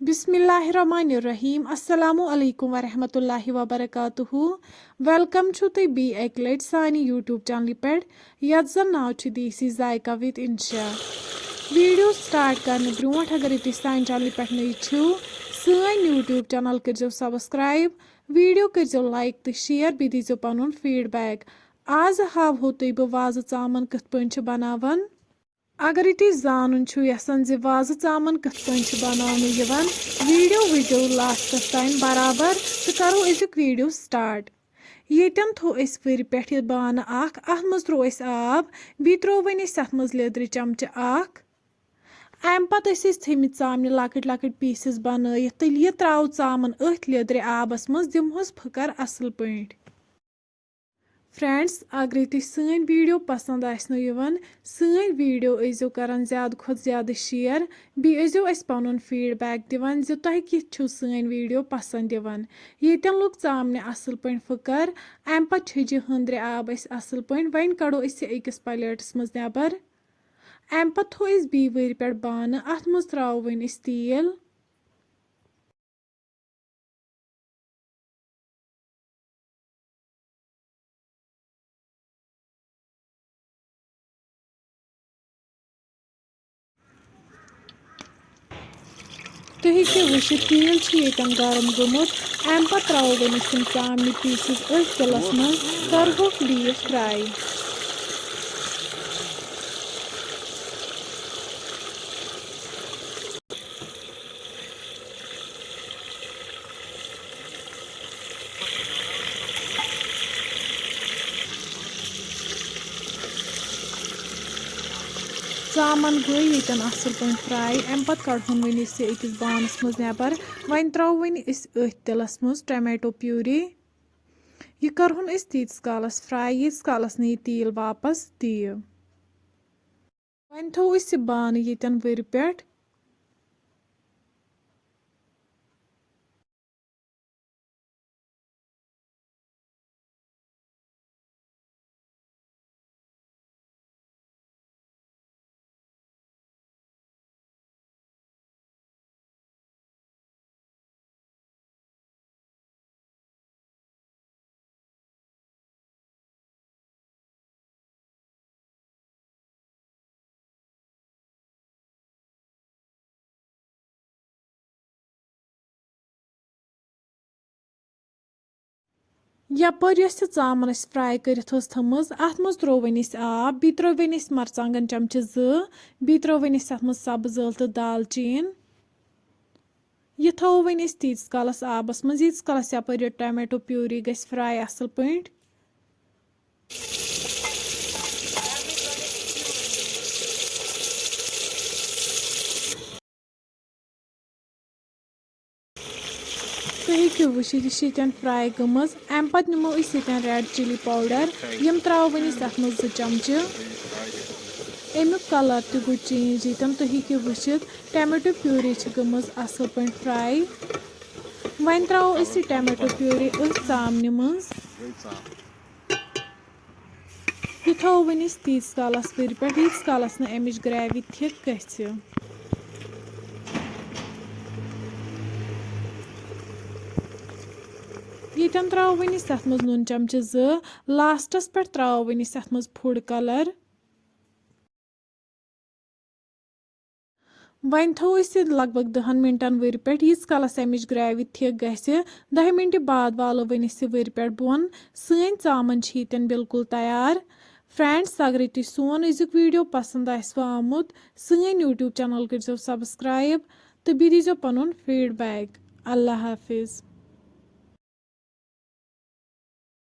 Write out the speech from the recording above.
बिस्मिल्लाहिर्रहमानिर्रहीम अस्सलामु अलैकुम वरहमतुल्लाहि वबरकातुहु वेलकम छु तुई बी एक लट सानी यूट्यूब चैनल पे यत जन नाव छु देसी जायका विद इंशा वीडियो स्टार्ट करने ब्रोट अगर तुम सान चैनल पे नई छु सान यूट्यूब चैनल करो सब्सक्राइब वीडियो करो लाइक तो शेयर बे दीजो पनुन फीडबैक आज हावो तुई बह वाज चामन कथ पन बनावन अगर तुम जानन यसान ज वाज चामन कथ पन बनावन वीडियो वुचो लास्टस तान बराबर तो करो अजुक वीडियो स्टार्ट येतन थो वर पे बान अथ मज त्रो आब बी त्रो वन अथ मज लेदर चमच अम पत थमित चामन लकट लकट पीसेस बनत तो यह त्राव चामन अथ लेदर आबस मज दिमहस फकर असल पट फ्रेंड्स अगर तुम सन वीडियो पसंद सन वीडियो अजो करान ज़्यादा खुद ज़्यादा शेयर बेजो अस पनुन फीडबैक दिवान जो तुम कित सन वीडियो पसंद दिवान येतन लोग चामने असल पे फकर अम पत छज हंद्रे आब अस असल पे वन कड़ो अकिस प्लेटस मज नबर अम पत थो बी वर पे बान अथ मज त्रो वन तेल तुम हेको वुचित तेल येतन गरम गोमुत अम पत त्रो वन तम चामन पीसेस अथ तिलस मज करहोक डीप फ्राई चामन गई येतन असल पे फ्राई अम पत कड़हन वन अकिस बानस मज नबर वन त्रो वन अथ तिलस मज टमाटो प्यूरी यह करहन तीस कालस फ्राई यीस कालस न तेल वापस दिय वन थो बान येतन वर पे यपर चामन फ्राई कर थमज अत मज त्रो वन आब बी त्रो वन मरचांगन चमच बी त्रो वन अत मज सब्ज ٲल तो दालचीन यह थो वन तीस कालस आबस मज यीस कालस यपर टमाटो प्यूरी गस फ्राई असल पे तुम हेको वुचित यह फ्राई गमज अम पत निमो रेड चिली पाउडर यम त्रो वन अत मज 2 चमच अमुक कलर तो गो चेंज यन तुम हेको वुचित टमाटो प्यूरी गमज असल पे fry one throw tomato puree अथ चामन मज यह थो वन तीस कालस वर पे यीस कालस न अमिच ग्रेवी थिक गछ येतन त्रो वन अत मज नून चमच 2 लास्टस पे त्रो वन अत मज फूड कलर वन थो लगभग 10 मिनटन वर पे यीस कालस अमिच ग्रेवी थिक गछ 10 मिनट बाद वालो वन वर पे बोन सन चामन येतन बिल्कुल तैयार फ्रेंड्स अगर तुम सोन अजुक वीडियो पसंद आमुत सन यूट्यूब चैनल करो सब्सक्राइब तो बी दीजो पनुन फीडबैक अल्लाह हाफिज।